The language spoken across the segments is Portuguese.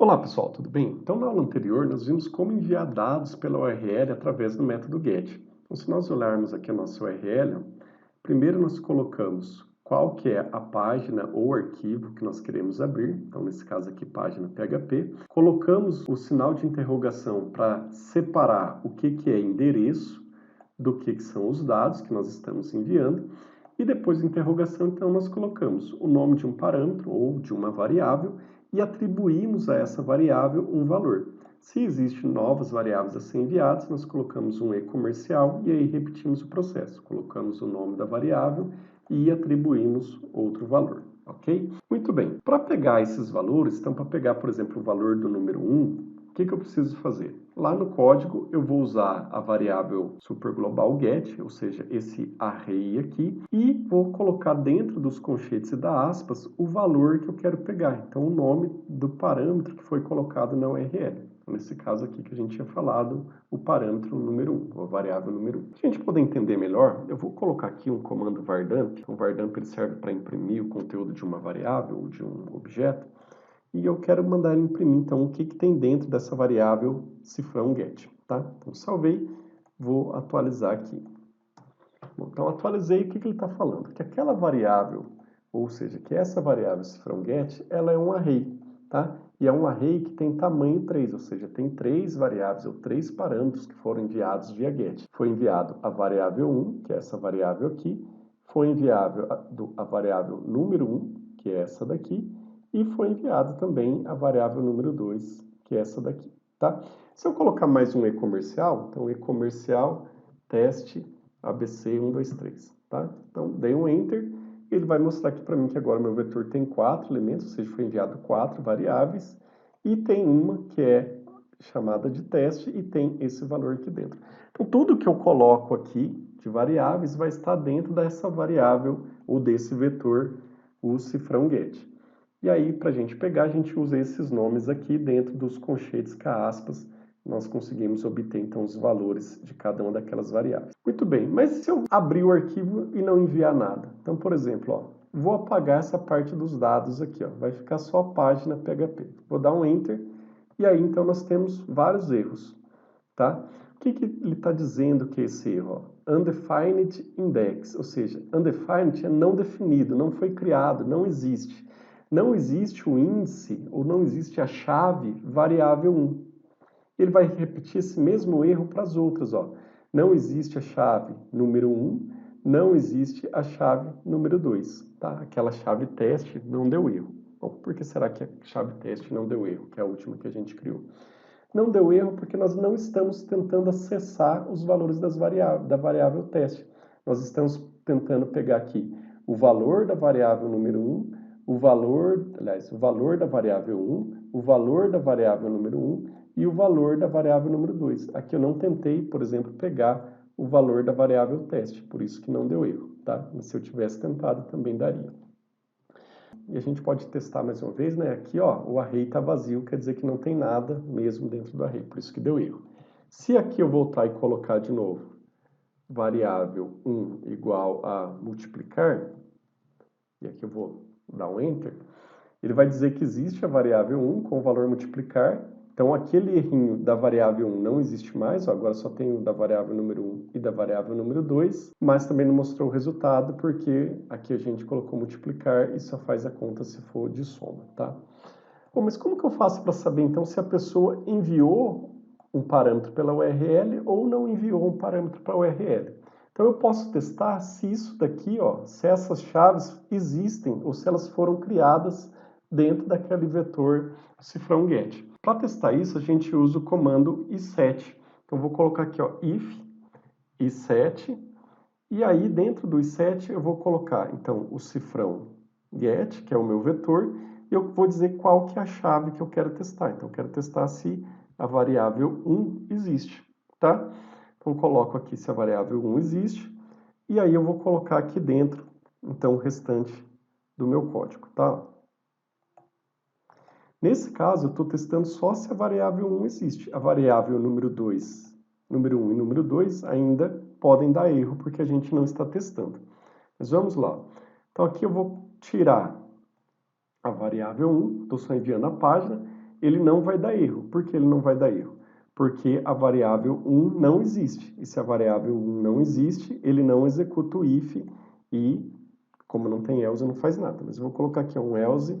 Olá pessoal, tudo bem? Então na aula anterior nós vimos como enviar dados pela URL através do método GET. Então se nós olharmos aqui a nossa URL, primeiro nós colocamos qual que é a página ou arquivo que nós queremos abrir, então nesse caso aqui página PHP. Colocamos o sinal de interrogação para separar o que é endereço do que são os dados que nós estamos enviando. E depois da interrogação, então, nós colocamos o nome de um parâmetro ou de uma variável e atribuímos a essa variável um valor. Se existem novas variáveis a ser enviadas, nós colocamos um e-comercial e aí repetimos o processo. Colocamos o nome da variável e atribuímos outro valor, ok? Muito bem, para pegar esses valores, então para pegar, por exemplo, o valor do número 1, o que eu preciso fazer? Lá no código eu vou usar a variável superglobal get, ou seja, esse array aqui, e vou colocar dentro dos conchetes e da aspas o valor que eu quero pegar. Então o nome do parâmetro que foi colocado na URL. Nesse caso aqui que a gente tinha falado, o parâmetro número 1, a variável número 1. Para a gente poder entender melhor, eu vou colocar aqui um comando vardamp. O vardamp ele serve para imprimir o conteúdo de uma variável ou de um objeto. E eu quero mandar ele imprimir, então, o que tem dentro dessa variável cifrão get, tá? Então, salvei, vou atualizar aqui. Bom, então, atualizei, o que ele está falando? Que aquela variável, ou seja, que essa variável cifrão get, ela é um array, tá? E é um array que tem tamanho 3, ou seja, tem 3 variáveis, ou 3 parâmetros que foram enviados via get. Foi enviado a variável 1, que é essa variável aqui, foi enviado a variável número 1, que é essa daqui, e foi enviado também a variável número 2, que é essa daqui, tá? Se eu colocar mais um e-comercial, então e-comercial teste ABC123, tá? Então dei um enter, ele vai mostrar aqui para mim que agora meu vetor tem 4 elementos, ou seja, foi enviado 4 variáveis, e tem uma que é chamada de teste e tem esse valor aqui dentro. Então tudo que eu coloco aqui de variáveis vai estar dentro dessa variável ou desse vetor, o cifrão get. E aí, para a gente pegar, a gente usa esses nomes aqui dentro dos conchetes com aspas. Nós conseguimos obter, então, os valores de cada uma daquelas variáveis. Muito bem, mas se eu abrir o arquivo e não enviar nada? Então, por exemplo, ó, vou apagar essa parte dos dados aqui, ó, vai ficar só a página PHP. Vou dar um Enter, e aí, então, nós temos vários erros, tá? O que ele está dizendo que é esse erro? Ó? Undefined index, ou seja, undefined é não definido, não foi criado, não existe. Não existe o índice ou não existe a chave variável 1. Ele vai repetir esse mesmo erro para as outras. Ó. Não existe a chave número 1, não existe a chave número 2. Tá? Aquela chave teste não deu erro. Bom, por que será que a chave teste não deu erro, que é a última que a gente criou? Não deu erro porque nós não estamos tentando acessar os valores da variável teste. Nós estamos tentando pegar aqui o valor da variável número 1, o valor da variável 1, o valor da variável número 1 e o valor da variável número 2. Aqui eu não tentei, por exemplo, pegar o valor da variável teste, por isso que não deu erro, tá? Mas se eu tivesse tentado, também daria. E a gente pode testar mais uma vez, né? Aqui, ó, o array está vazio, quer dizer que não tem nada mesmo dentro do array, por isso que deu erro. Se aqui eu voltar e colocar de novo variável 1 igual a multiplicar, e aqui eu vou dar um Enter, ele vai dizer que existe a variável 1 com o valor multiplicar. Então, aquele errinho da variável 1 não existe mais, ó, agora só tem o da variável número 1 e da variável número 2, mas também não mostrou o resultado, porque aqui a gente colocou multiplicar e só faz a conta se for de soma, tá? Bom, mas como que eu faço para saber, então, se a pessoa enviou um parâmetro pela URL ou não enviou um parâmetro para a URL? Então, eu posso testar se isso daqui, ó, se essas chaves existem ou se elas foram criadas dentro daquele vetor cifrão get. Para testar isso, a gente usa o comando iset. Então, vou colocar aqui, ó, if iset, e aí dentro do iset eu vou colocar, então, o cifrão get, que é o meu vetor, e eu vou dizer qual que é a chave que eu quero testar. Então, eu quero testar se a variável 1 existe, tá? Então, coloco aqui se a variável 1 existe, e aí eu vou colocar aqui dentro, então, o restante do meu código, tá? Nesse caso, eu estou testando só se a variável 1 existe. A variável número 1 e número 2 ainda podem dar erro, porque a gente não está testando. Mas vamos lá. Então, aqui eu vou tirar a variável 1, estou só enviando a página, ele não vai dar erro. Por que ele não vai dar erro? Porque a variável 1 não existe. E se a variável 1 não existe, ele não executa o if e, como não tem else, não faz nada. Mas eu vou colocar aqui um else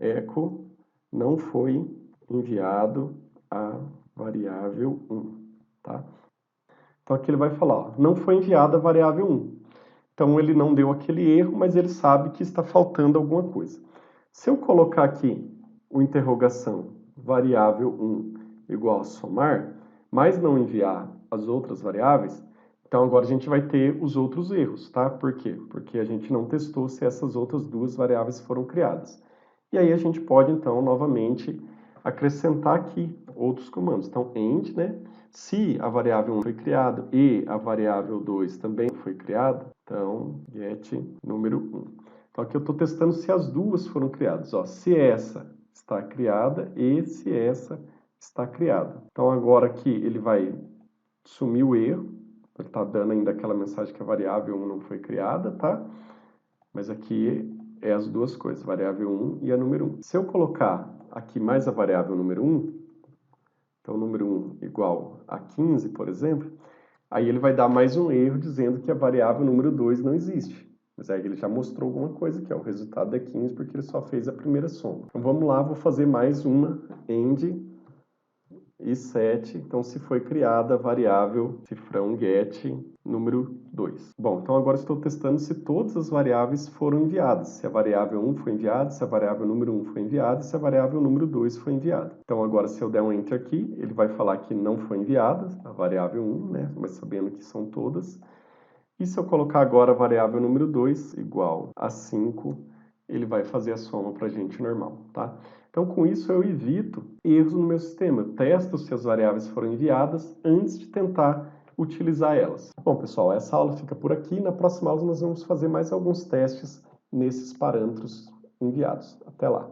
echo não foi enviado a variável 1, tá? Então aqui ele vai falar, ó, não foi enviada a variável 1. Então ele não deu aquele erro, mas ele sabe que está faltando alguma coisa. Se eu colocar aqui o interrogação variável 1 igual a somar, mas não enviar as outras variáveis, então agora a gente vai ter os outros erros, tá? Por quê? Porque a gente não testou se essas outras duas variáveis foram criadas. E aí a gente pode, então, novamente acrescentar aqui outros comandos. Então, end, né? Se a variável 1 foi criada e a variável 2 também foi criada, então, get número 1. Então, aqui eu estou testando se as duas foram criadas. Ó, se essa está criada e se essa está criada. Então, agora aqui ele vai sumir o erro. Ele está dando ainda aquela mensagem que a variável 1 não foi criada, tá? Mas aqui é as duas coisas, variável 1 e a número 1. Se eu colocar aqui mais a variável número 1, então número 1 igual a 15, por exemplo, aí ele vai dar mais um erro dizendo que a variável número 2 não existe. Mas aí ele já mostrou alguma coisa, que é o resultado é 15, porque ele só fez a primeira soma. Então vamos lá, vou fazer mais uma end e set. Então se foi criada a variável cifrão get número 2. Bom, então agora estou testando se todas as variáveis foram enviadas. Se a variável 1 foi enviada, se a variável número 1 foi enviada, se a variável número 2 foi enviada. Então agora se eu der um enter aqui, ele vai falar que não foi enviada a variável 1, né? Mas sabendo que são todas. E se eu colocar agora a variável número 2 igual a 5, ele vai fazer a soma para a gente normal, tá? Então, com isso, eu evito erros no meu sistema. Eu testo se as variáveis foram enviadas antes de tentar utilizar elas. Bom, pessoal, essa aula fica por aqui. Na próxima aula, nós vamos fazer mais alguns testes nesses parâmetros enviados. Até lá!